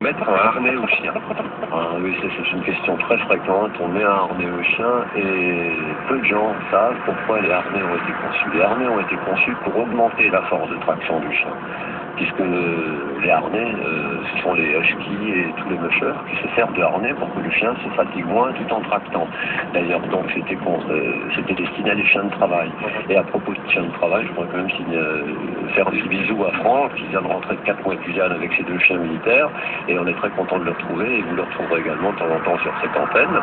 Mettre un harnais au chien. Oui, c'est une question très fréquente. On met un harnais au chien et peu de gens savent pourquoi les harnais ont été conçus. Les harnais ont été conçus pour augmenter la force de traction du chien. Puisque les harnais, ce sont les huskies et tous les mushers qui se servent de harnais pour que le chien se fatigue moins tout en tractant. D'ailleurs, donc, c'était destiné à les chiens de travail. Et à propos de chiens de travail, je voudrais quand même faire un petit bisou à Franck, qui vient de rentrer de 4 mois de Guyane avec ses 2 chiens militaires, et on est très content de le retrouver, et vous le retrouverez également de temps en temps sur cette antenne.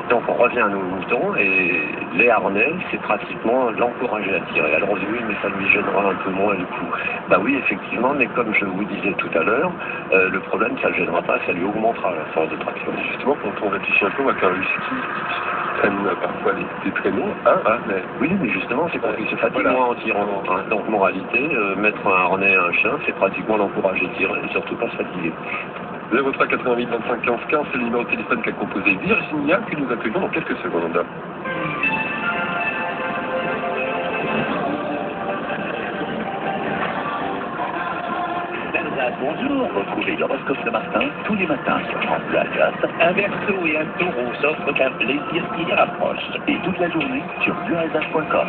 Donc on revient à nos moutons, et les harnais, c'est pratiquement l'encourager à tirer. Alors oui, mais ça lui gênera un peu moins le coup. Bah oui, effectivement, mais comme je vous disais tout à l'heure, le problème, ça ne le gênera pas, ça lui augmentera la force de traction. Justement, quand on réfléchit un peu, on voit qu'un husky prenne parfois des traîneaux, mais... Oui, mais justement, c'est pour qu'il se fatigue moins en tirant. Donc, moralité, mettre un harnais à un chien, c'est pratiquement l'encourager à tirer et surtout pas se fatiguer. 03 88 25 15 15, c'est le numéro de téléphone qu'a composé Virginia, que nous accueillons dans quelques secondes. Bonjour, retrouvez l'horoscope de Martin tous les matins sur France Bleu Alsace. Un Verseau et un Taureau s'offrent qu'un plaisir qui les rapproche. Et toute la journée sur bleualsace.com.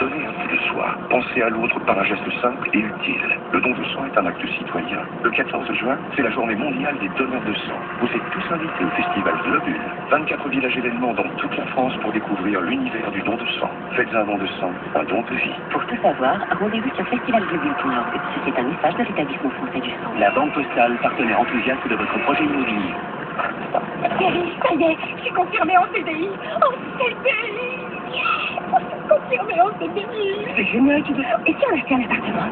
Donnez un peu de soi. Pensez à l'autre par un geste simple et utile. Le don de sang est un acte citoyen. Le 14 juin, c'est la journée mondiale des donneurs de sang. Vous êtes tous invités au festival Globule. 24 villages événements dans toute la France pour découvrir l'univers du don de sang. Faites un don de sang, un don de vie. Pour tout savoir, rendez-vous sur festivalglobule.org. Ceci est un message de l'établissement français du sang. La Banque Postale, partenaire enthousiaste de votre projet immobilier. Chérie, ça y est, je suis confirmée en CDI. En CDI. Confirmée en CDI. C'est génial, tu veux. Et si on achetait un appartement?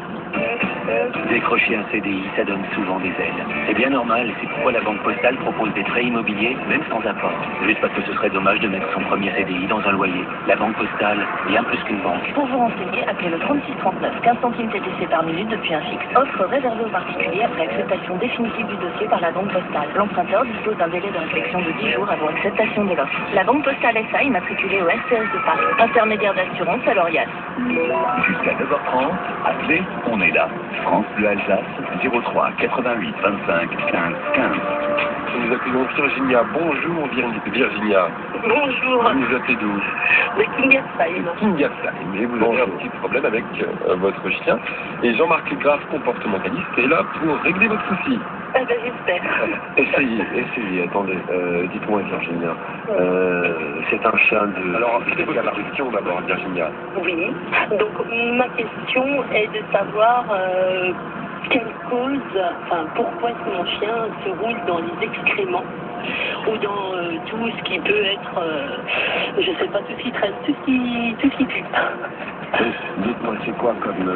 Décrocher un CDI, ça donne souvent des aides. C'est bien normal, c'est pourquoi la Banque Postale propose des prêts immobiliers, même sans apport. Juste parce que ce serait dommage de mettre son premier CDI dans un loyer. La Banque Postale, bien plus qu'une banque. Pour vous renseigner, appelez le 3639, 15 centimes TTC par minute depuis un fixe. Offre réservée aux particuliers après acceptation définitive du dossier par la Banque Postale. L'emprunteur dispose d'un délai de réflexion de 10 jours avant acceptation de l'offre. La Banque Postale SA est immatriculée au SCS de Paris. Intermédiaire d'assurance à l'Orias. Jusqu'à 9h30, appelez, on est là. France Bleu Alsace, 03 88 25 15 15. Nous accueillons Virginia. Bonjour Virginia. Bonjour. Vous nous appelez d'où? De Kingersheim. Kingersheim. Et vous avez un petit problème avec votre chien. Et Jean-Marc Grave, comportementaliste, est là pour régler votre souci. Ah ben j'espère. Essayez, attendez, dites-moi Virginia, c'est un chien de... Alors, c'est votre question d'abord, Virginia. Oui, donc ma question est de savoir quelle cause, enfin pourquoi est-ce que mon chien se roule dans les excréments ou dans tout ce qui peut être, je sais pas, tout ce qui traîne, tout ce qui pue. Dites-moi, c'est quoi comme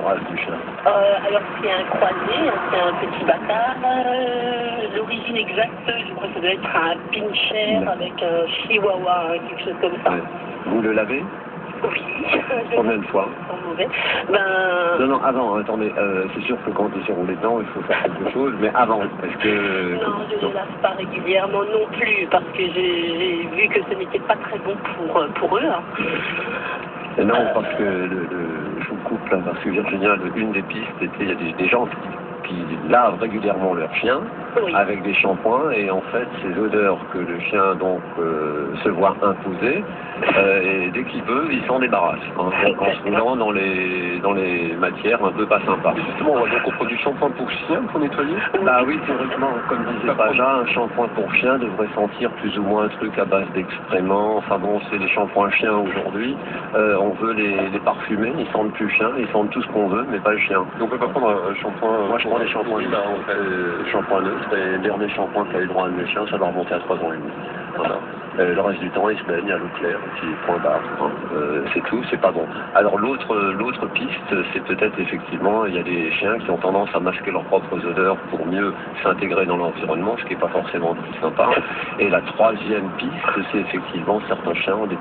race du chien? Alors c'est un croisé, c'est un petit bâtard. L'origine exacte, je crois que ça doit être un pincher avec un chihuahua, quelque chose comme ça. Ouais. Vous le lavez? Oui. Combien de fois? Mauvais. Non, avant, attendez, c'est sûr que quand il s'est roulé dedans, il faut faire quelque chose, mais avant, parce que... Non, je ne les lave pas régulièrement non plus, parce que j'ai vu que ce n'était pas très bon pour eux. Hein. Non, parce que je vous coupe là, parce que Virginia, une des pistes était, il y a des gens qui lavent régulièrement leur chien avec des shampoings, et en fait ces odeurs que le chien donc se voit imposer, et dès qu'il veut il s'en débarrasse en se roulant dans les matières un peu pas sympas. Justement, on va donc au produit shampoing pour chien pour nettoyer. Bah oui, théoriquement, comme disait Paja, un shampoing pour chien devrait sentir plus ou moins un truc à base d'excréments. Enfin bon, c'est les shampoings chiens aujourd'hui, on veut les parfumer, ils sentent plus chien, ils sentent tout ce qu'on veut, mais pas le chien. Donc on peut pas prendre un shampoing... Moi je prends des shampoings shampoing neutre, et le dernier shampoing qui a eu droit à mes chiens, ça doit remonter à 3 ans et demi. Voilà. Le reste du temps, ils se baignent à l'eau claire, qui est point barre. C'est tout, c'est pas bon. Alors l'autre piste, c'est peut-être effectivement, il y a des chiens qui ont tendance à masquer leurs propres odeurs pour mieux s'intégrer dans l'environnement, ce qui n'est pas forcément sympa. Et la troisième piste, c'est effectivement certains chiens ont des